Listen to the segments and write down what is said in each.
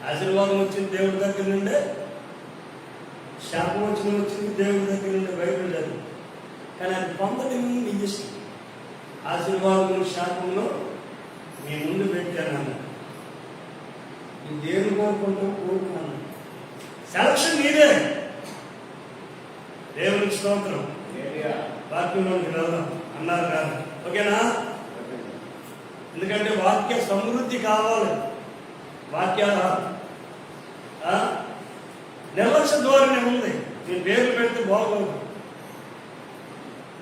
ఆశీర్వాదం వచ్చింది దేవుడి దగ్గర నుండే, శాపం వచ్చింది దేవుడి దగ్గర నుండి. బైబిల్ చదువు, కానీ అది పొందడం నీ ఇష్టం. ఆశీర్వాదం శాపంలో నీ ముందు పెట్టాను, నీ దేవుని కోరుకున్నాను. సెలక్షన్ నీదే. దేవునికి స్తోత్రం. వాక్యంలోకి వెళ్దాం అన్నారు కాదు, ఓకేనా? ఎందుకంటే వాక్య సమృద్ధి కావాలి. వాక్యాల నిర్లక్ష్య ధోరణి ఉంది. నేను పేర్లు పెడితే బాగోదు,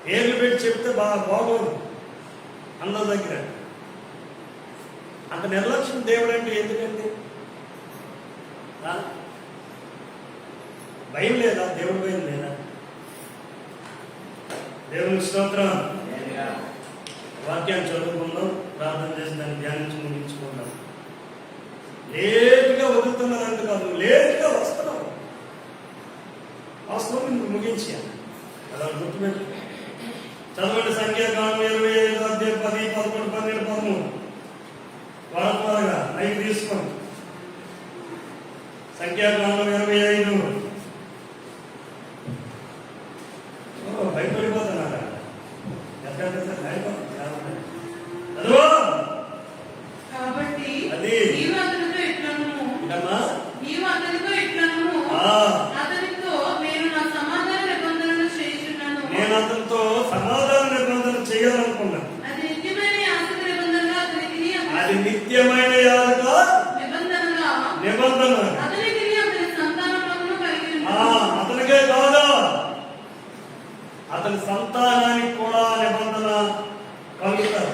పేర్లు పెట్టి చెప్తే బాగోదు అందరి దగ్గర. అంత నిర్లక్ష్యం దేవుడు అంటే ఎందుకండి? భయం లేదా? దేవుడి భయం లేదా? దేవుని స్తోత్రం. వాక్యాన్ని చదువుకుందాం, ప్రార్థన చేసి దాన్ని ధ్యానించి ముగించుకుందాం. లేటుగా వదులుతున్నదంటే కాదు, లేటుగా వస్తున్నావు. వాస్తవం నువ్వు ముగించాను అలా గుర్తుపెట్టు. చదవండి సంఖ్యాకాండం 25 అధ్యాయం 10, 11, 12, 13. త్వరగా అవి తీసుకోండి. సంఖ్యాకాండం 25. భయపడిపోతున్నారా? ఎక్కడ కాబట్టి అది నేను అతనితో సమాధాన నిబంధన చేయాలనుకున్నాను. అది నిత్యమైన నిబంధన. అతనికే కాదా, అతని సంతానానికి కూడా నిబంధన కలుగుతారు.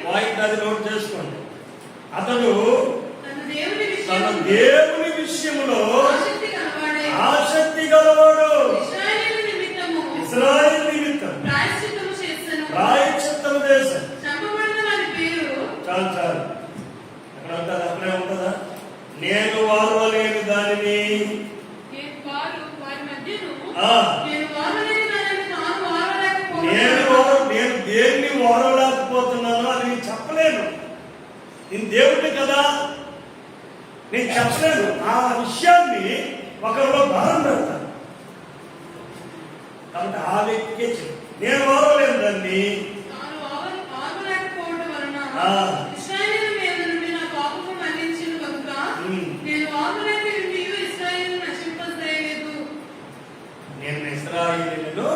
పాయింట్ అది నోట్ చేసుకోండి. అతడు తన దేవుని విషయంలో ఆసక్తి గలవాడు. ఇశ్రాయేలు నిమిత్తం ప్రాయశ్చిత్తము చేశాడు. చాలు చాలు, అక్కడ ఉంటుంది, అక్కడే ఉంటుందా? నేను వారవలేని దానిని నేను దేన్ని వారలేకపోతున్నానో అది నేను చెప్పలేను. నేను దేవుడిని కదా, నేను చెప్పలేను. ఆ విషయాన్ని ఒకరిలో భారం పెడతాను. కాబట్టి ఆ వ్యక్తికే చెప్పు. నేను వారలేను దాన్ని. నేను ఇశ్రాయేలును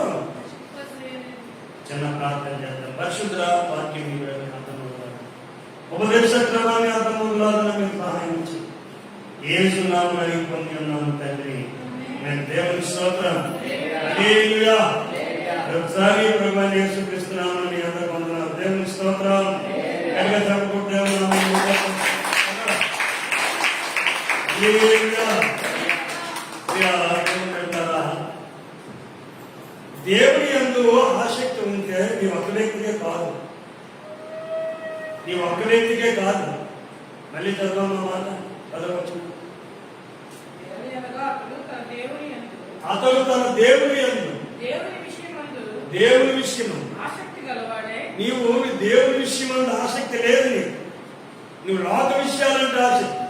చిన్న ప్రార్థన చేద్దాం. పరిశుద్ధ వాక్యం ఉపదేశ క్రమాన్ని అర్థమవులాగా మీకు సహాయం చేయండి. యేసునామమున అడిగి పొంది ఉన్నాము తండ్రి. నేను దేవుని స్తోత్రం. హల్లెలూయా. ఒకసారి ప్రభువైన యేసుక్రీస్తు నామమున మీ అందరికీ వందనాలు. దేవుని స్తోత్రం. కనుక చెప్పుకుంటూ దేవుని నామమున హల్లెలూయా. దేవుని యందు ఆసక్తి ఉంటే నీ ఒక్క వ్యక్తికే కాదు, నీ ఒక్క వ్యక్తికే కాదు. మళ్ళీ చదవమ్మా మాట చదవచ్చు. అతడు తన దేవుని యందు దేవుని విషయం నీవు దేవుని విషయం అంటే ఆసక్తి లేదు నీకు. నువ్వు లోక విషయాలంటే ఆసక్తి,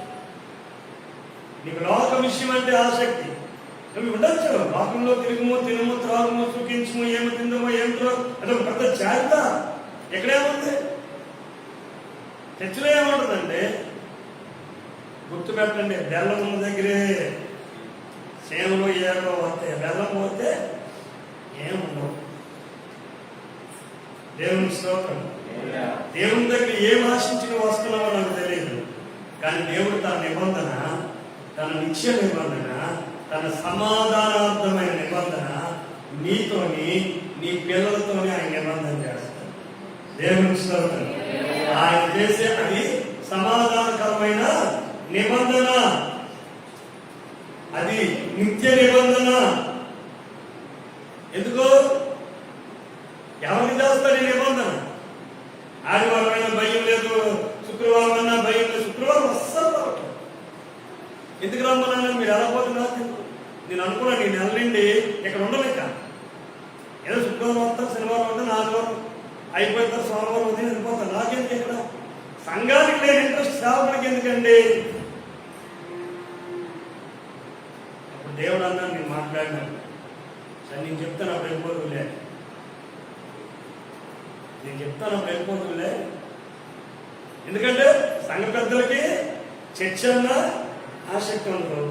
నీకు లోక విషయం అంటే ఆసక్తి. నువ్వు ఉండొచ్చు, లోకంలో తిరుగుము, తినము, త్రాగుము, సుఖించము, ఏమి తిందమో ఏమిటో అదొక పెద్ద జాగ్రత్త. ఎక్కడేముంది? చర్చలో ఏముంటుందంటే గుర్తుపెట్టండి, బెల్లం ఉన్న దగ్గరే సేవలు ఏమో వస్తాయి. బెల్లం పోతే ఏముండవు. దేవుని స్తోత్రం. దేవుని దగ్గర ఏం ఆశించి నువ్వు వస్తున్నావో నాకు తెలియదు, కానీ దేవుడు తన నిబంధన, తన నిత్య నిబంధన, తన సమాధానార్థమైన నిబంధన నీతోని, నీ పిల్లలతోని ఆయన నిబంధన చేస్తాడు. దేవుని స్తోత్రం. ఆయన చేసే అది సమాధానకరమైన నిబంధన, అది నిత్య నిబంధన. ఎందుకో ఎవరికి చేస్తాడు ఈ నిబంధన? ఆదివారం అయినా భయం లేదు, శుక్రవారం అయినా భయం లేదు. శుక్రవారం అస్సలు రావట్లేదు. ఎందుకు రమ్మన్నా మీరు ఎలా పోతున్నారు? నేను అనుకున్నాను ఈ నెల నుండి ఇక్కడ ఉండలేక, ఏదో శుక్రవారం వస్తాను, శనివారం వస్తాను, ఆదివారం అయిపోయిన సోమవారం ఉదయం వెళ్ళిపోతాను. నాకెందుకు ఇక్కడ సంఘానికి లేని ఇంట్రెస్ట్ సేవకుడికి ఎందుకండి? అప్పుడు దేవుడు అన్నాను, నేను మాట్లాడినాను సరే, నేను చెప్తాను అప్పుడు వెళ్ళిపోతులే, నేను చెప్తాను అప్పుడు వెళ్ళిపోతులే. ఎందుకంటే సంఘ పెద్దలకి చర్చ అన్నా ఆసక్తి ఉండదు.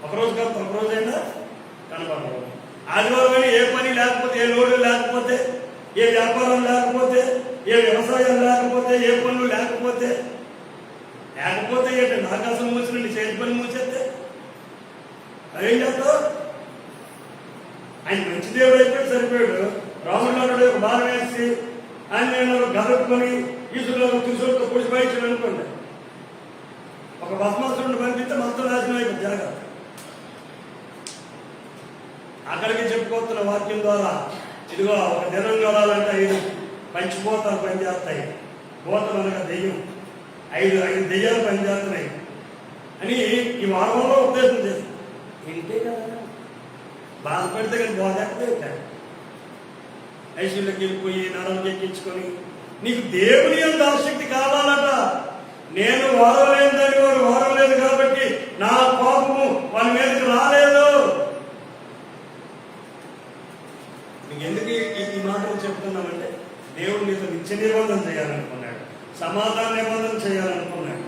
ఒకరోజు కాదు ఒకరోజైనా కనపడదు. ఆదివారం అయినా ఏ పని లేకపోతే, ఏ లోడు లేకపోతే, ఏ వ్యాపారం లేకపోతే, ఏ వ్యవసాయం లేకపోతే, ఏ పనులు లేకపోతే ఏంటంటే ఆకాశం మూసినండి చేతి పని మూసేస్తే అదేం చేస్తావు? ఆయన మంచి దేవుడు అయిపోయి సరిపోయాడు. రాముడు ఒక బాధ వేసి ఆయన గదుపుకొని ఈసులో తీసుకుంటూ పొడి బయట అనుకోండి, ఒక భస్మాసురుడిని పంపిస్తే మొత్తం నాశనం అయిపోయింది. జాగ్రత్త. అక్కడికి చెప్పుకోతున్న వాక్యం ద్వారా, ఇదిగో ఒక దినం కావాలంటే 5 పంచిపోతాలు పనిచేస్తాయి. పోతలు అనగా దెయ్యం, 5 దెయ్యాలు పనిచేస్తున్నాయి అని ఈ వారంలో ఉద్దేశం చేస్తాం. వింటే కదా, బాధపడితే కానీ బాధ ఐశ్వర్యకి వెళ్ళిపోయి నరం ఎక్కించుకొని, నీకు దేవుని యొక్క ఆసక్తి కావాలట. నేను వారలేని దాని వారు వారలేదు కాబట్టి నా కోపము వాళ్ళ మీదకి రాలేదు. నీకు ఎందుకు ఈ మాటలు చెప్తున్నామంటే, దేవుడు నీతో నిత్య నిబంధన చేయాలనుకున్నాడు, సమాధాన నిబంధన చేయాలనుకున్నాడు.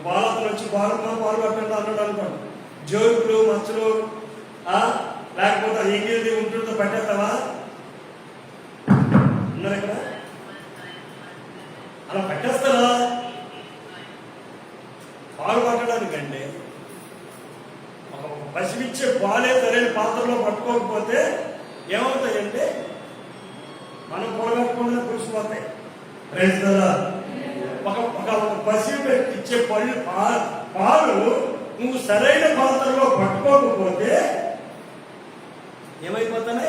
బాలతను వచ్చి పాలు పట్టండి అన్నాడు అనుకోండి, జోకులు మచ్చలు లేకపోతే ఎంగేది ఉంటుందో పట్టేస్తావా? ఉన్నారు ఇక్కడ? అలా పట్టేస్తారా? పాలు పట్టడానికంటే ఒక పసిమిచ్చే పాలే సరైన పాత్రలో పట్టుకోకపోతే ఏమవుతాయంటే మనం పొడగట్టుకుంటే పులిసిపోతాయి. ఒక పసిమి ఇచ్చే పాలు నువ్వు సరైన పాత్రలో పట్టుకోకపోతే ఏమైపోతానే?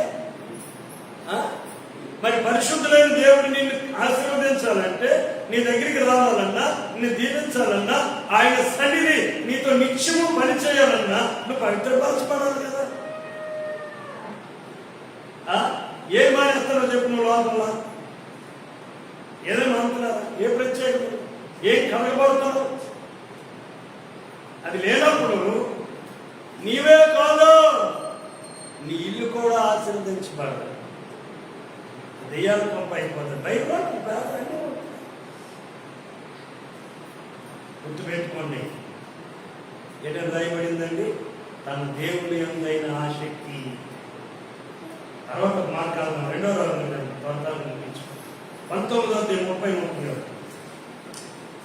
మరి పరిశుద్ధులైన దేవుడు నిన్ను ఆశీర్వదించాలంటే, నీ దగ్గరికి రావాలన్నా, నిన్ను దీవించాలన్నా, ఆయన సన్నిధి నీతో నిత్యము పని చేయాలన్నా నువ్వు పవిత్రపరచబడాలి కదా. ఏం మానేస్తానో చెప్పు నువ్వు లోపల? ఏదైనా అంటున్నారా? ఏ ప్రత్యేకత? ఏం కలగబడుతున్నావు? అది లేనప్పుడు నీవే కాదు, నీ ఇల్లు కూడా ఆశీర్వదించబడదు. దెయ్యాలు పంప అయిపోతుంది. బైబిల్ గుర్తుపెట్టుకోండి, ఏదైనా రాయబడిందండి, తన దేవుని అందైన ఆసక్తి. తర్వాత మార్గాలు 2వ రాజులు 19:30-31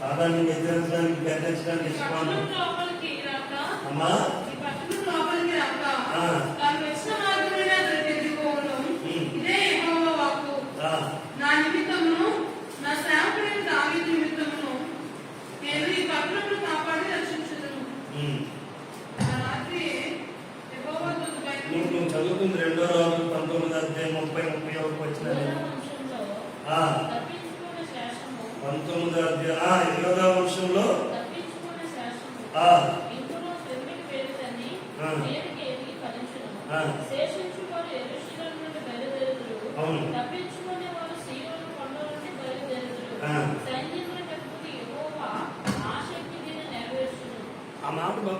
సాధారణంగా ఎదిరించడానికి గర్జించడానికి ఇష్టం అమ్మా. నా నిమిత్తమును నా సేవకుడైన దావీదు నిమిత్తమును నేను ఈ పట్టణమును కాపాడి రక్షించుదును. రాత్రి యెహోవా దూత నువ్వు చదువుతుంది 2వ రాజులు 19:30-31 వచ్చినది. 19వ వంశంలో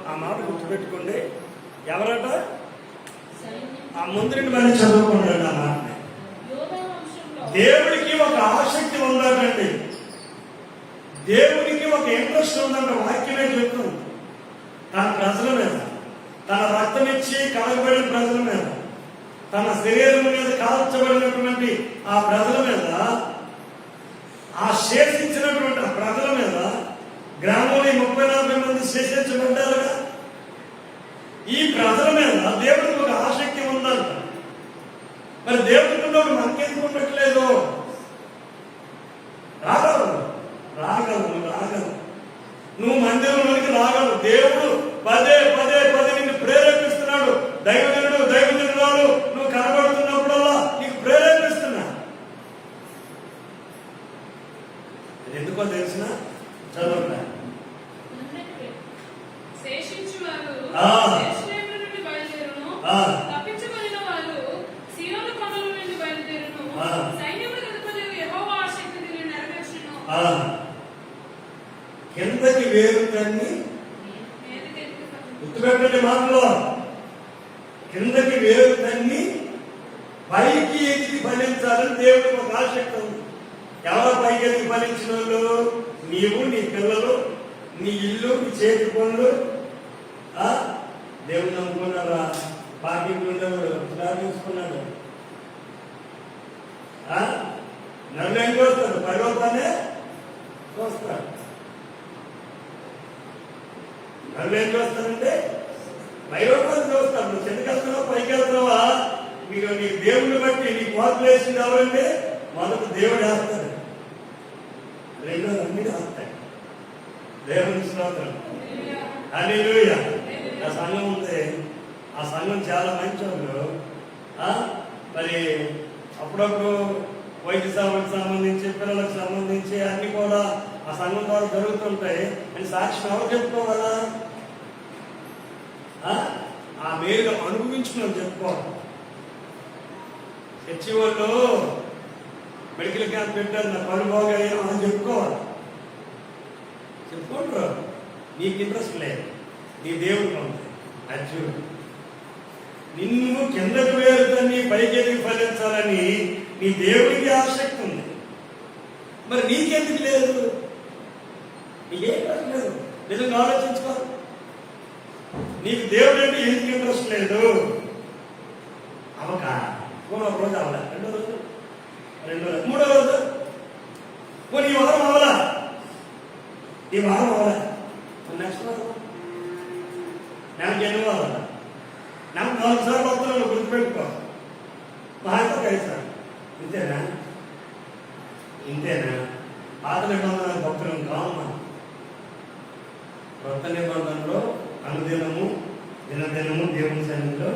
ఆ మాట గుర్తుపెట్టుకోండి. ఎవరట? ఆ ముందు మళ్ళీ చదువుకోండి. ఆ మాట దేవుడికి ఒక ఆసక్తి ఉందండి, దేవుడికి ఒక ఇంట్రెస్ట్ ఉందంట. వాక్యమే చెప్తుంది. తన ప్రజల మీద, తన రక్తం ఇచ్చి కలగబడిన ప్రజల మీద, తన శరీరం మీద కాల్చబడినటువంటి ఆ ప్రజల మీద, ఆ శేషించినటువంటి ఆ ప్రజల మీద, గ్రామంలో 30-40 మంది శేషించబడ్డారుగా. ఈ ప్రజల మీద దేవుడికి ఒక ఆసక్తి ఉందంట. మరి దేవుడికి ఉన్నప్పుడు మనకెందుకు ఉండట్లేదు? రాగలవు నువ్వు మందిరంలోనికి రాగలవు. దేవుడు పదే నిన్ను ప్రేరేపిస్తున్నాడు. దైవజనురాలు నువ్వు కనబడుతున్నప్పుడల్లా నీకు ప్రేరేపిస్తున్నా. అది ఎందుకో తెలిసిన చదవట్లే. ఆ కిందకి వేరు తన్ని గుర్తుపెట్టండి మాటలో, కిందకి వేరు తన్ని పైకి ఎదిగి ఫలించాలని దేవుడికి ఒక ఆసక్తి ఉంది. ఎవరో పైకి ఎదిగి ఫలించిన వాళ్ళు? నీవు, నీ పిల్లలు, నీ ఇల్లు, నీ చేతి పనులు. దేవుడు నమ్ముకున్నారా? పార్టీకి ఉండేవాడు ప్రార్థించుకున్నాడు. నన్ను ఏం చూస్తాడు? పర్వతాన్ని చూస్తాడు. నన్ను ఏం చూస్తానంటే పైరూపాన్ని చూస్తాడు. నువ్వు కిందకి వెళ్తున్నావా పైకి వెళ్తున్నావా? మీకు నీ దేవుడిని బట్టి నీ కోతలు వేసింది ఎవరంటే మొదట దేవుడు వేస్తాడు, రెండోది అన్ని వేస్తాడు. దేవుని స్తోత్రం. హల్లెలూయా. ఆ సంఘం ఉంది, ఆ సంఘం చాలా మంచి వాళ్ళు. మరి అప్పుడప్పుడు వైద్య సేవలకు సంబంధించి, పిల్లలకు సంబంధించి అన్ని కూడా ఆ సంఘం ద్వారా జరుగుతుంటాయి అని సాక్ష్యం ఎవరు చెప్పుకోవాలా? ఆ మేలు అనుభవించుకుని చెప్పుకోవాలి. చర్చి వాళ్ళు మెడికల్ క్యాంప్ పెట్టారు, నా పని బాగాయో అని చెప్పుకోవాలి. చెప్పుకుంటారు. నీకు ఇంట్రెస్ట్ లేదు, నీ దేవుడికి ఉంది. అర్జునుడు నిన్ను కిందకు వేరుతని పైకి ఫలించాలని నీ దేవుడికి ఆసక్తి ఉంది. మరి నీకెందుకు లేదు? నీకేం లేదు. నిజంగా ఆలోచించుకో. నీకు దేవుడు అంటే ఎందుకు ఇంట్రెస్ట్ లేదు? అవక ఒక రోజు అవలా, రెండో రోజు, మూడో రోజు, ఈ వారం అవలా, ఈ వారం అవలా, నెక్స్ట్ వారం, నాకు ఎన్ని వారాలు, నాకు 4 సార్లు వస్తున్నాను. గుర్తుపెట్టుకో. మాతో కలిసాను. ఇంతేనా? ఇంతేనా? పాత నిబంధన భక్తులను కావమ్మా. కొత్త నిబంధనలో అనుదినము దినదినము దేవుని సన్నిధిలో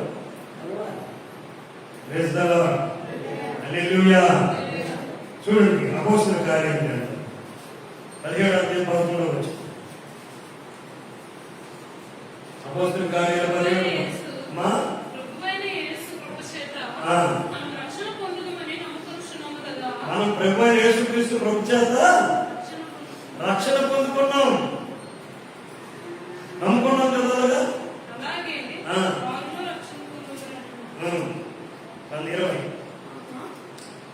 చూడండి. అపోస్తలుల కార్యం 17వ అధ్యాయం 11వ వచనం. అపోస్తలుల కార్యాలు 17 మనం ప్రభువైన యేసుక్రీస్తు ప్రభు చేత రక్షణ పొందుకున్నాం. నమ్ముకున్నాం కదా.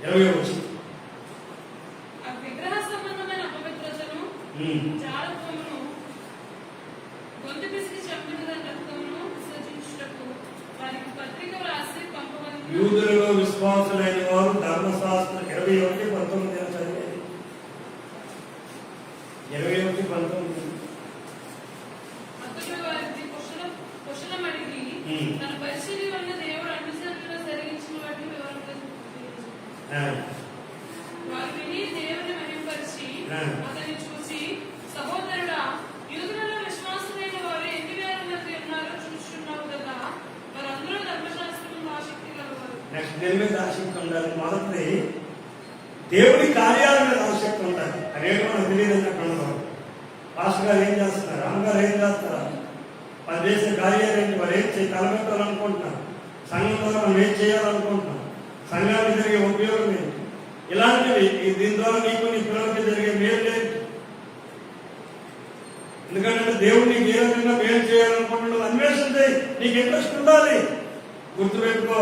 20 వచ్చి విగ్రహ సంబంధమైన అపవిత్రతను, జారత్వమును, గొంతు పిసికి చంపిన రక్తమును విసర్జించుటకు వారికి పత్రిక రాసి పంపవలెను. యూదులలో విశ్వాసులైన వారు ధర్మశాస్త్రం 21:19 చదివేది. 21:19 అతడు వారికి కుశలం అడిగి తన పరిచర్య వలన దేవుడు అన్ని జనులలో జరిగించిన వాటిని వివరంగా వారు విని దేవుని మహిమపరిచి అతన్ని చూసి, సహోదరుడా, యూదులలో విశ్వాసులైన వారు ఎన్ని వేల మంది ఉన్నారో చూస్తున్నావు కదా, వారందరూ ధర్మశాస్త్రము ఆసక్తి కలవారు. నెక్స్ట్ దేని మీద ఆసక్తి ఉండాలి? మొదటిది దేవుడి కార్యాల మీద ఆసక్తి ఉండాలి. అదేంటో మనకు తెలియదు అన్నట్టు. పాస్టర్ గారు ఏం చేస్తున్నారు, అమ్మగారు ఏం చేస్తారు, వాళ్ళు చేసే కార్యాలు ఏంటి, వాళ్ళు ఏం తలపెట్టాలనుకుంటున్నారు, సంఘం ద్వారా మనం ఏం చేయాలనుకుంటున్నాం, సంఘానికి జరిగే ఉపయోగం ఏంటి, ఇలాంటివి. దీని ద్వారా నీకు నీ పిల్లలకి జరిగే మేలు లేదు. ఎందుకంటే దేవుడు నీకు ఏ రకంగా మేలు చేయాలనుకుంటున్నాడు అన్వేషణ చేయి. నీకు ఇంట్రెస్ట్ ఉండాలి. గుర్తుపెట్టుకో,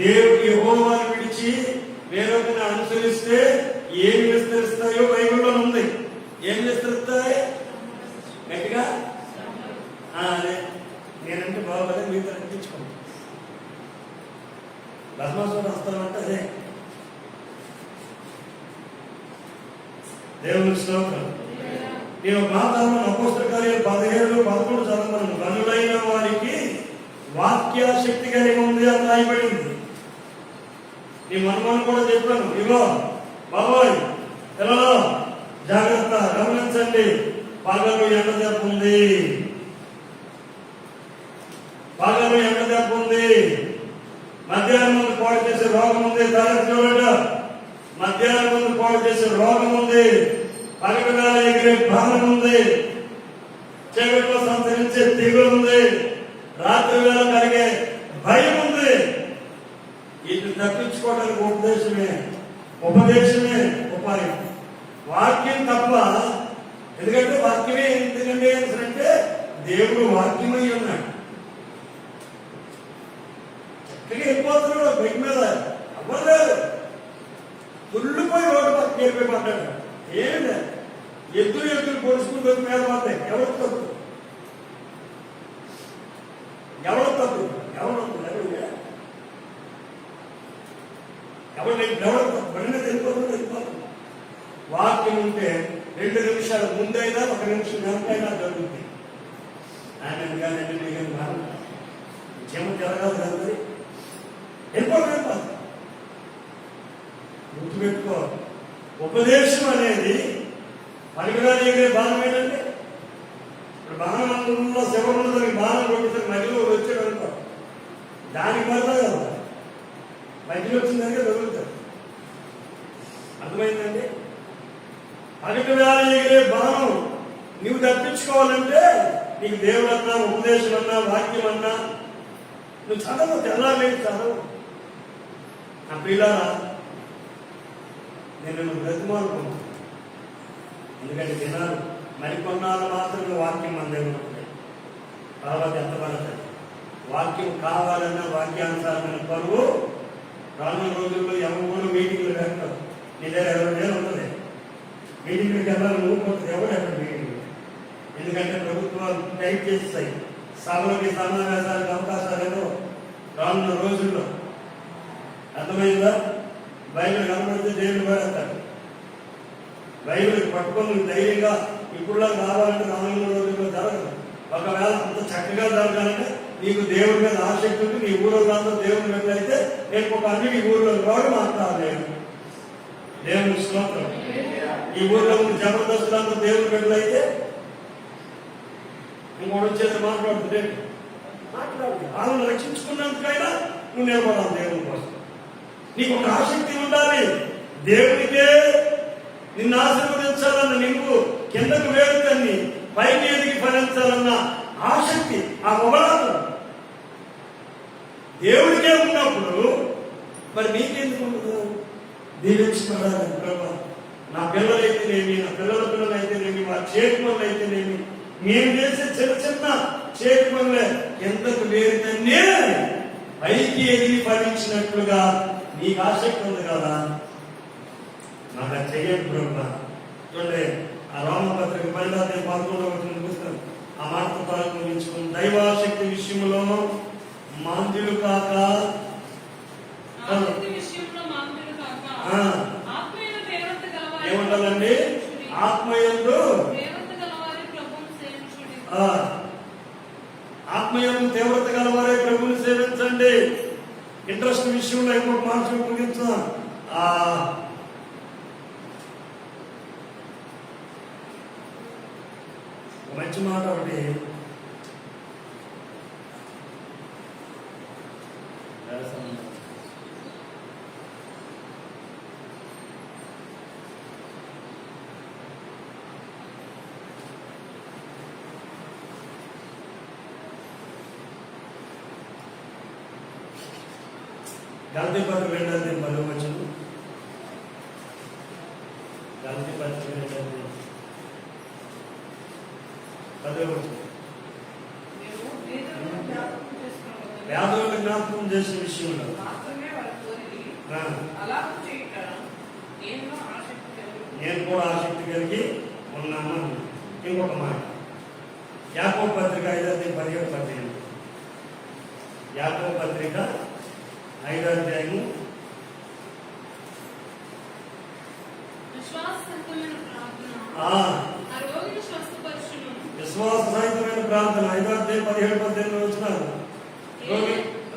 దేవుడు యెహోవాను విడిచి వేరొకరిని అనుసరిస్తే ఏమి విస్తరిస్తాయో బైబిల్లో ఉంది. ఏం విస్తరిస్తాయి? గట్టిగా అదే నేనంటే బాగోలేదు, మీతో అనిపించుకోండి. భస్మాసుడు వస్తామంటే అదే. దేవుని స్తోత్రం. నేను మాతాను అపోస్తలుల కార్యాలు 17:11 చదవమను. గనులైన వారికి వాక్యాశక్తి కలిగి ఉంది అని రాయబడింది. నీ మనమని కూడా చెప్పాను. ఇగో బాబోయ్ పిల్లలు జాగ్రత్త, గమనించండి. పగలు ఎండ దెబ్బ ఉంది, పగలు ఎండ దెబ్బ ఉంది. మధ్యాహ్నం ముందు పాడు చేసే రోగం ఉంది. చూడట, మధ్యాహ్నం ముందు పాడు చేసే రోగం ఉంది. పగటివేళ ఎగిరే భారం ఉంది. చీకట్లో సంచరించే తెగులు ఉంది. రాత్రి వేళ కలిగే భయం ఉంది. వీటిని తప్పించుకోవడానికి ఉపదేశమే ఉపాయం. వాక్యం తప్ప. ఎందుకంటే వాక్యమే ఎందుకంటే అంటే దేవుడు వాక్యమై ఉన్నాడు. చక్కగా వెళ్ళిపోతున్నాడు బైక్ మీద, అవ్వలేదు తుల్లిపోయి రోడ్డు పక్కకి వెళ్ళిపోయి పడ్డాడు. ఏమి ఎద్దులు పొడుచుకుంటూ మీద పడ్డాయి. ఎవరు తప్పు? ఎవరు తప్పు? ఎవరు తప్పు? బండి వెళ్ళిపోతుంది. వాక్యం ఉంటే 2 నిమిషాల ముందైనా 1 నిమిషం వెనకైనా జరుగుతుంది. ఆయన కానీ క్షేమం జరగాలి కదా. వెళ్ళిపోతుంది. గుర్తుపెట్టుకో, ఉపదేశం అనేది పనికిరాని ఎగిరే బాణం ఏంటంటే, ఇప్పుడు బాణంలో శివరంలో దానికి బాణం కొట్టితే మధ్యలో వచ్చాడు అనుకో, దానికి పడతా కదా, మధ్యలో వచ్చిందానికే తగులుతాడు. అర్థమైందండి? పనికిరాని ఎగిరే బాణం నువ్వు తప్పించుకోవాలంటే నీకు దేవుడు అన్నా, ఉపదేశం అన్నా, వాక్యం అన్నా నువ్వు చదవు. తెల్లాలేదు చదవు. నా పిల్లరా, నేను బ్రతిమాలుకున్నాను. ఎందుకంటే జనాలు మరికొన్నాళ్ళు మాత్రమే వాక్యం మన దగ్గర ఉంటుంది. తర్వాత ఎంత పడతాయి. వాక్యం కావాలన్నా వాక్యానుసారమైన పరువు రానున్న రోజుల్లో ఎవరు మీటింగ్లు పెట్టారు. నీ దగ్గర 20,000 ఉంటుంది. మీటింగ్కి వెళ్ళాలి, నువ్వు కొంత ఎవరు ఎక్కడ మీటింగ్. ఎందుకంటే ప్రభుత్వాలు టైప్ చేస్తాయి. సభలకి సమావేశాలకు అవకాశాలు రానున్న రోజుల్లో. అర్థమైందా? బైబిల్ కనబడితే దేవుడు పడతాడు. బైబిల్ పట్టుకొని ధైర్యంగా ఇప్పుడులా కావాలంటే రానున్న రోజుల్లో జరగదు. ఒకవేళ అంత చక్కగా జరగాలంటే నీకు దేవుడి మీద ఆసక్తి ఉంది. నీ ఊళ్ళో దేవుని వెళ్ళైతే రేపు ఒక అన్ని ఊళ్ళో వాడు మాట్లాడలేదు. దేవుని స్తోత్రం. ఈ ఊళ్ళో జబర్దస్తులంతా దేవుని వెళ్ళైతే ఇంకోటి వచ్చేసి మాట్లాడుతుంటే మాట్లాడు. వాళ్ళని రక్షించుకున్నందుకైనా నువ్వు నిలబడాలి దేవుని కోసం. నీకు ఒక ఆసక్తి ఉండాలి. దేవునికే నిన్ను ఆశీర్వదించాలన్న, నీకు కిందకు వేడుకని పైకి ఎదిగి ఫలించాలన్న ఆసక్తి, ఆ మొబలాటం దేవుడికే ఉన్నప్పుడు మరి నీకెందుకు ఉండదు? దీవించుకోవాలి. నా పిల్లలైతేనేమి, నా పిల్లల పిల్లలైతేనేమి, మా చేతి పనులు అయితేనేమి, మేము చేసే చిన్న చిన్న చేతి పనులే కిందకు వేడుకనే పైకి ఎదిగి ఫలించినట్లుగా నీకు ఆసక్తి ఉంది కదా, నాకు అది చెయ్యండి బ్రహ్మ. చూడండి, ఆ రోమపత్రిక 12:11 పుస్తకం ఆ మాటతో ప్రారంభించుకుని, దైవాసక్తి విషయంలో మాంద్యులు కాక ఏముండాలండి? ఆత్మయందు తీవ్రత గలవారే ప్రభుని సేవించండి. ఇంట్రెస్ట్ విషయంలో ఇంకొక మాట ముగించాం. మంచి మాట ఒకటి, గలతీ పత్రిక 2:10 గలతీ పత్రిక 2:10 వ్యాధులను జ్ఞాపకం చేసే విషయంలో నేను కూడా ఆసక్తి కలిగి ఉన్నాను. ఇంకొక మాట, యాకోబు పత్రిక 5:17 యాకోబు పత్రిక 5వ అధ్యాయము విశ్వాససహితమైన ప్రార్థన 5వ అధ్యాయం 17-18 వచ్చినారు.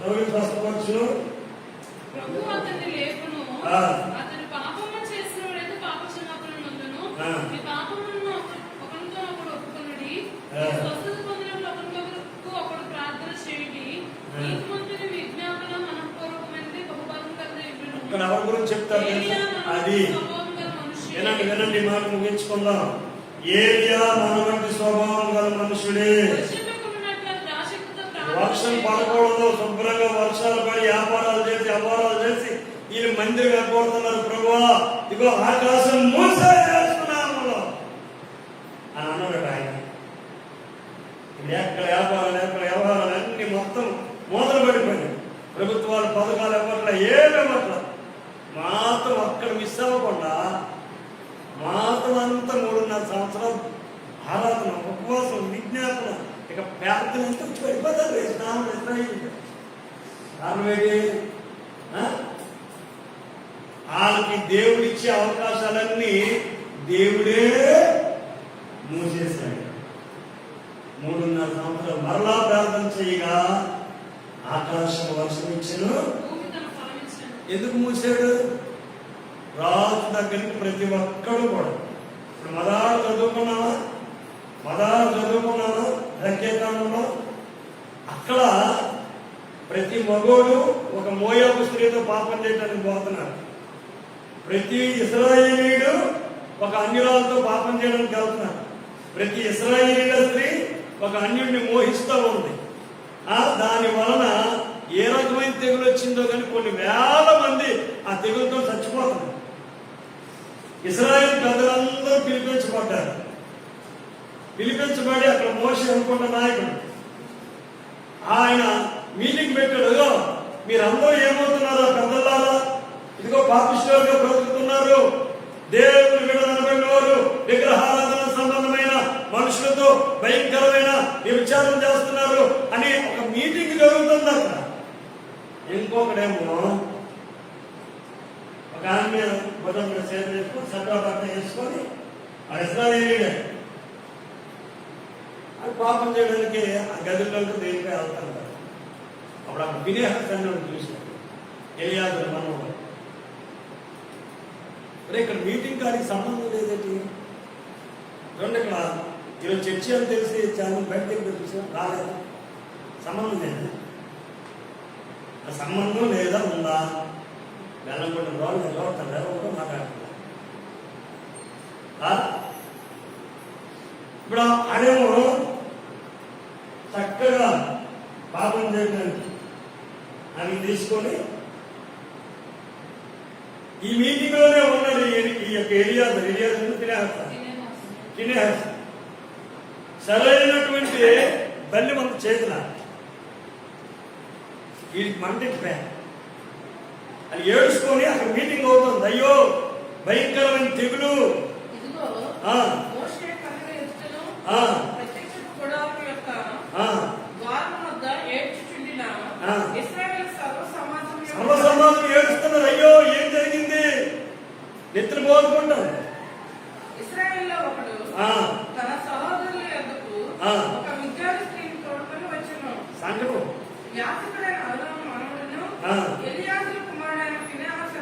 రోగి స్వస్థపరచును, ఇక్కడ ఎవరి గురించి చెప్తారు? అది వినండి, వినండి, మాట ముగించుకుందాం. ఏలియా మన వంటి స్వభావం గల మనుషుడే. వర్షం పడకూడదు, శుభ్రంగా వర్షాలు పడి వ్యాపారాలు చేసి అపారాలు చేసి వీళ్ళు మందిరం ఏర్పడుతున్నారు. ప్రభువా, ఇగో ఆకాశం మూసేస్తున్నారు. ఎక్కడ వ్యవహారాలు అన్ని మొత్తం మొదలు పడిపోయినాయి. ప్రభుత్వాలు పథకాలు ఇవ్వట్ల, ఏమేమట్ల. మాత్రం అక్కడ మిస్ అవ్వకుండా మాత్రం అంతా 3.5 సంవత్సరాలు ఆరాధన, ఉపవాసం, విజ్ఞాపన, ఇక ప్రార్థన ఎంత వచ్చి పడిపోతారు. కారణం ఏంటి? వాళ్ళకి దేవుడిచ్చే అవకాశాలన్నీ దేవుడే మూసేశాడు. 3.5 సంవత్సరాలు మరలా ప్రార్థన చేయగా ఆకాశం వర్షం ఇచ్చెను. ఎందుకు మూసాడు? రాజు దగ్గరికి ప్రతి ఒక్కడు కూడా. ఇప్పుడు మదారు చదువుకున్నావా సంఖ్యాకాండంలో అక్కడ ప్రతి మగోడు ఒక మోయాబు స్త్రీతో పాపం చేయడానికి పోతున్నారు. ప్రతి ఇశ్రాయేలీయుడు ఒక అన్యురాలతో పాపం చేయడానికి వెళ్తున్నారు. ప్రతి ఇశ్రాయేలీల స్త్రీ ఒక అన్యుడిని మోహిస్తూ ఉంది. దాని వలన ఏ రకమైన తెగులు వచ్చిందో కానీ కొన్ని వేల మంది ఆ తెగులతో చచ్చిపోతున్నారు. ఇశ్రాయేల్ పెద్దలందరూ పిలిపించబడి అక్కడ మోషే అనుకున్న నాయకుడు ఆయన మీటింగ్ పెట్టాడు. మీరందరూ ఏమవుతున్నారో పెద్దలారా, ఇదిగో పాపిష్టులుగా బ్రతుకుతున్నారు, దేవుని విడదనబడిన వారు విగ్రహారాధన సంబంధమైన మనుషులతో భయంకరమైన విచారం చేస్తున్నారు అని ఒక మీటింగ్ జరుగుతుంది అక్కడ. ఇంకొకడేమో ఒక ఆమె మీద బుధం మీద చేతి వేసుకొని సర్వభర్త వేసుకొని ఆ ఇశ్రాయేలీయుడే అది పాపం చేయడానికి ఆ గదిలోకి దేనిపై వెళ్తారు. అప్పుడు అక్కడ ఫినెహాస్ అని చూశాడు, ఎలియాజరు మనవడు. ఇక్కడ మీటింగ్ కాడికి సంబంధం లేదేంటి? రెండు ఇక్కడ ఈరోజు చర్చి అని తెలిసి చాలా బయటకి చూసా రాలేదు. సంబంధం లేదు. ఆ సంబంధం లేదా ఉందా? వెళ్ళకుండా రోజు చూడతారు మాట్లాడుతున్నారు. ఇప్పుడు అదేమో చక్కగా పాపం చేయడానికి అని తీసుకొని ఈ మీటింగ్ లోనే ఉన్నాడు. ఈ యొక్క ఎలియాజరు ఫినెహాస్ సరైనటువంటి బల్లి మన చేతుల వీడికి మంటికి అది ఏడుచుకొని అక్కడ మీటింగ్ అవుతుంది. అయ్యో భయంకరమైన తెగులు, సర్వసమాజం ఏడుస్తున్నారు. అయ్యో ఏం జరిగింది? నెత్తులు పోసుకుంటారు. ఇశ్రాయేలులో ఒకడు తన సహోదరుల యొద్దకు ఒక విద్యార్థి స్త్రీని తోడుకొని వచ్చెను. సంఘము యాజకుడైన అహరోను మనవడును ఎలియాజరు కుమారుడైన ఫినెహాసు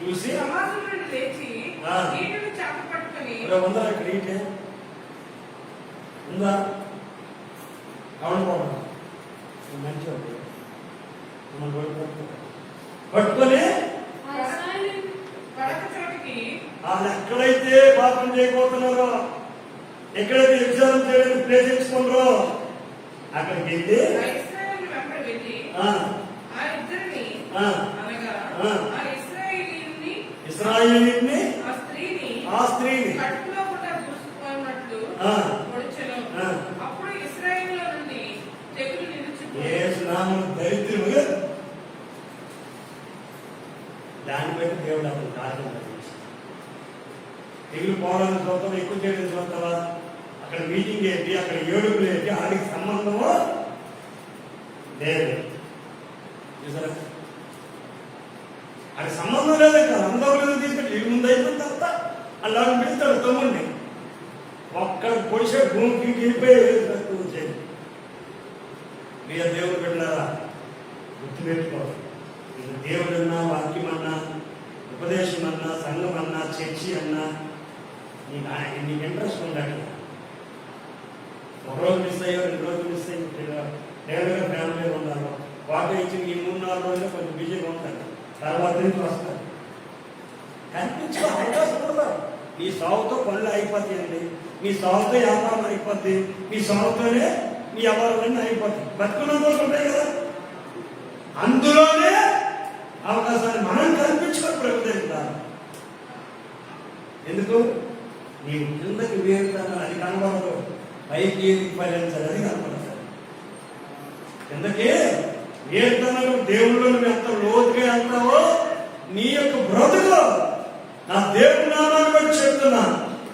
చూసి సమాజం నుండి లేచి నీటిని చేప పట్టుకొని ఉందా పట్టుకొని వాళ్ళు ఎక్కడైతే పాపం చేయబోతున్నారో, ఎక్కడైతే విచారం చేయడానికి ప్లేస్ ఇచ్చుకున్నారో అక్కడికి వెళ్ళి ఇశ్రాయేలీయుని ఆ స్త్రీని దరిద్రులుగా దాన్ని బట్టి దేవుడు అతను కార్యం తెగులు పోవడానికి చూస్తావా, ఎక్కువ చేయడానికి చూస్తావా? అక్కడ మీటింగ్ ఏంటి, అక్కడ ఏడుపులు ఏంటి, ఆడికి సంబంధమో లేదు. చూసారా, అది సంబంధం లేదే కదా. అందరూ తీసుకెళ్ళి ఇల్లు ముందు అయిపోయిన తర్వాత అలా పిలుస్తాడు తమ్ముడిని. ఒక్కడ పొడిసే భూమికి వెళ్ళిపోయి మీరు దేవుడు పెట్టారా గుర్తుపెట్టుకో. ఇది దేవుడన్నా, వాక్యం అన్నా, ఉపదేశం అన్నా, సంఘం అన్నా, చర్చి అన్నా నీకు ఇంట్రెస్ట్ ఉండాలి. ఒకరోజు మిస్ అయ్యో, 2 రోజులు మిస్ అయ్యి దేవుడిగా ఫ్యామిలీ ఉండాలి. వాటి ఇచ్చి ఈ 3-4 రోజులు కొంచెం బిజీగా ఉంటారు. తర్వాత నుంచి వస్తారు. కనిపించుకో, అవకాశం ఉండదు. నీ సాగుతో పనులు అయిపోతాయండి, నీ సాగుతో వ్యాపారం అయిపోద్ది, నీ సాగుతోనే నీ వ్యాపారాలన్నీ అయిపోతాయి. బతుకున్న రోజులు ఉంటాయి కదా, అందులోనే అవకాశాన్ని మనం కల్పించుకొని ప్రభుత్వం. ఎందుకు? నీ కిందకి వేరుతాను అది కనబడదు. పైకి ఎదిగి ఫలించాలి, అది కనపడతారు. ఎందుకే ఏతనకు దేవుళ్ళు నువ్వు ఎంత లోతుగా వెళ్తావో నీ యొక్క బ్రతుకు, నా దేవుడి నామాన్ని బట్టి చెప్తున్నా,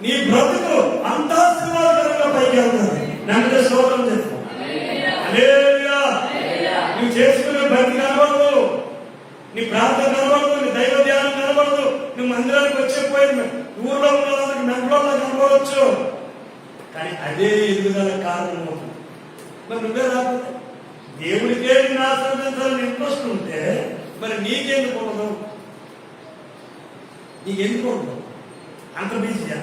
నీ బ్రతుకు అంత ఆశీర్వాదకరంగా పైకి వెళ్తాను. నన్ను స్తోత్రం చెప్తాను. హల్లెలూయా. నువ్వు చేసుకునే భక్తి కనబడదు, నీ ప్రార్థన కనబడదు, నీ దైవ ధ్యానం కనబడదు, నువ్వు మందిరానికి వచ్చేపోయి ఊర్లో ఉన్న వాళ్ళకి మెంట్లో కనబడవచ్చు, కానీ అదే ఎదుగుదల కారణం అవుతుంది. మరి నువ్వే రాకపోతే దేవుడికే నిన్ను ఆశ్రయించాలని ఇంట్రెస్ట్ ఉంటే మరి నీకెందుకు ఉండదు? నీకెందుకు ఉండదు? అంత బిజీయా?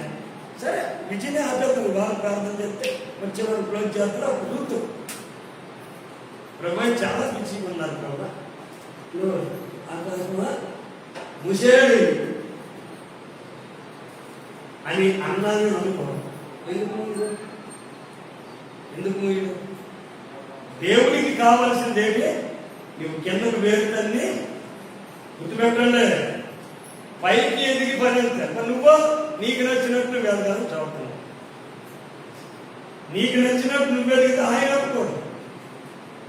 సరే బిజీనే ఆపేస్తాను, బాగా ప్రార్థన చేస్తే వచ్చే వాళ్ళు క్లోజ్ చేస్తారు, అప్పుడు చూస్తాం. ప్రభు చాలా బిజీగా ఉన్నారు. ప్రభు ఆకాశమా ముసేడు అని అన్నాను అనుకోవడం ఎందుకు మూయడు? దేవుడికి కావలసిందేమి? నువ్వు కిందకు వేరుతాన్ని గుర్తుపెట్టండి, పైకి ఎదిగి పనిచేస్తా. నువ్వు నీకు నచ్చినట్టు వెళ్తాను చదువుతున్నావు, నీకు నచ్చినట్టు నువ్వు ఎదిగితే ఆయన అనుకోడు.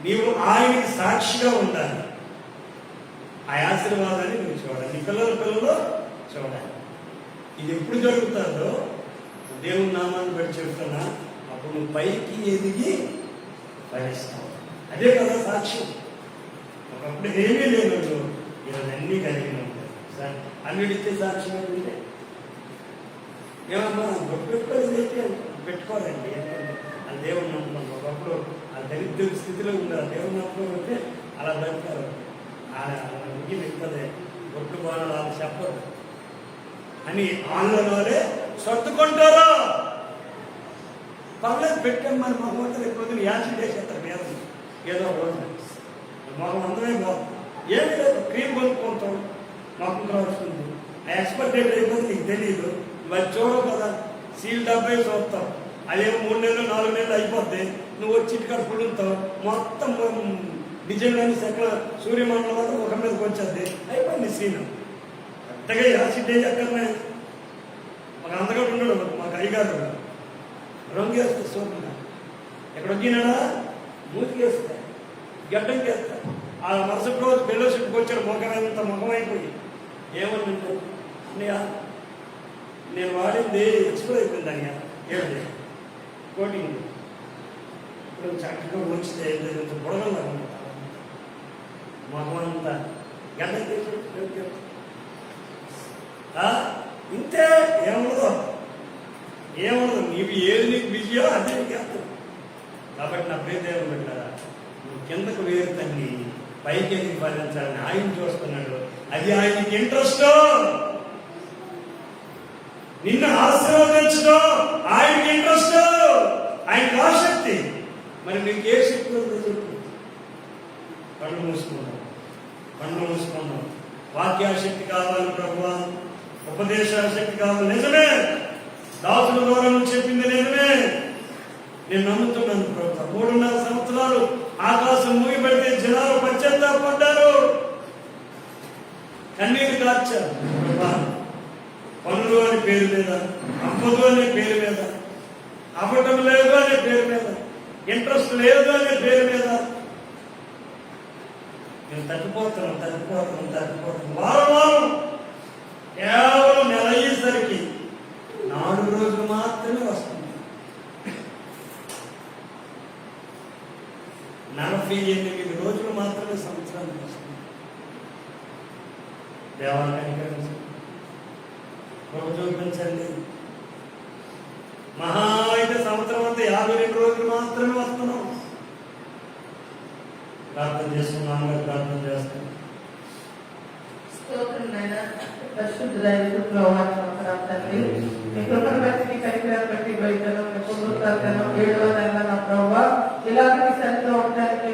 నీవు ఆయనకి సాక్షిగా ఉండాలి. ఆ ఆశీర్వాదాన్ని నువ్వు చూడాలి, నీ పిల్లలు చూడాలి. ఇది ఎప్పుడు జరుగుతుందో దేవుని నామాన్ని బట్టి చెప్తున్నా, అప్పుడు నువ్వు పైకి ఎదిగి ఫలిస్తావు. అదే కదా సాక్ష్యం. ఒకప్పుడు ఏమీ లేదు, ఈరోజు అన్నీ కలిగి ఉంటాయి. సార్ అన్నిటిచ్చే సాక్ష్యం ఏంటంటే ఏమమ్మా గొప్ప పెట్టుకోవాలండి అది దేవుని నమ్మకం. ఒకప్పుడు ఆ దరిద్ర స్థితిలో ఉండాలి, దేవుని నమ్మకం అంటే అలా బతుకారు. ముగి వెళ్తుంది గొప్ప బాణాలు అలా చెప్పరు అని ఆన్లైన్లోనే సర్దుకుంటారా? పర్లేదు పెట్టాం మరి మా మొత్తం ఎప్పుడు యాక్సిడెంట్ చేసేస్తారు మీద ఏదో రోజు మాకు అందమే బాగుంది. ఏమి లేదు, క్రీమ్ కొనుక్కుంటాం, మాకు వస్తుంది. ఆ ఎక్స్పైర్ డేట్ అయిపోతే నీకు తెలియదు, మరి చూడవు కదా, సీల్ డబ్బే చూస్తావు. అదేమో 3 నెలలు 4 నెలలు అయిపోద్ది, నువ్వు వచ్చి ఇంటికాడ పుడుతావు, మొత్తం నిజంగానే సకల సూర్యమండలం వల్ల ఒక మీదకి వచ్చేది, అయిపోయింది సీన్. పెద్దగా యాక్సిడెంట్ ఎక్కడనే మాకు అందగా ఉండడు. మాకు అయ్యగారు రంగు వేస్తే సోపుగా ఎక్కడ వచ్చినాడా మూతికేస్తా, గడ్డంకి వేస్తా. ఆ మరుసటి రోజు ఫెలోషిప్కి వచ్చాడు, ముఖమంత ముఖమైపోయి ఏమన్నా అన్నయ్య నేను వాడింది ఎక్స్పైర్ అయిపోయింది అన్నయ్య, ఏడు కోటింగ్ ఇప్పుడు చక్కగా ఉంచితే బుడగలా ముఖం అంతా గడ్డంకి ఇంతే. ఏముండదు నీవు ఏది నీకు బిజీయో అదే నీకు వెళ్తావు. కాబట్టి నా ప్రియదేవం పెట్టారా, నువ్వు కిందకు వేరు తల్లి పైకి ఎందుకు ఫలించాలని ఆయన చూస్తున్నాడు. అది ఆయనకి ఇంట్రెస్ట్, నిన్ను ఆశీర్వదించడం ఆయనకి ఇంట్రెస్ట్, ఆయనకి ఆసక్తి. మరి నీకు ఏ శక్తి ఉందో చెప్పు. కళ్ళు మూసుకున్నాం. వాక్యాశక్తి కావాలి ప్రభువా, ఉపదేశాశక్తి కావాలి. నిజమే, దాసుల ద్వారా చెప్పింది నిజమే, నేను నమ్ముతున్నాను ప్రభుత్వం. 3.5 సంవత్సరాలు ఆకాశం మూగిపెడితే జనాలు పశ్చాత్తాపడ్డారు, కన్నీరు కార్చారు. పనులు అనే పేరు మీద, అమ్మదు అనే పేరు మీద, అవ్వటం లేదు అనే పేరు మీద, ఇంట్రెస్ట్ లేదు అనే పేరు మీద నేను తగ్గిపోతున్నాను. వారం కేవలం నెల అయ్యేసరికి 4 రోజులు మాత్రమే వస్తుంది. 48 రోజులు మాత్రమే సంవత్సరానికి వస్తుంది. దేవాలయానికి చూపించండి. మహా అయితే సంవత్సరం అంతా 52 రోజులు మాత్రమే వస్తున్నాం. ప్రార్థన చేసుకున్నాం, ప్రార్థన చేస్తాం. ఇలాంటి సరితో ఉండడానికి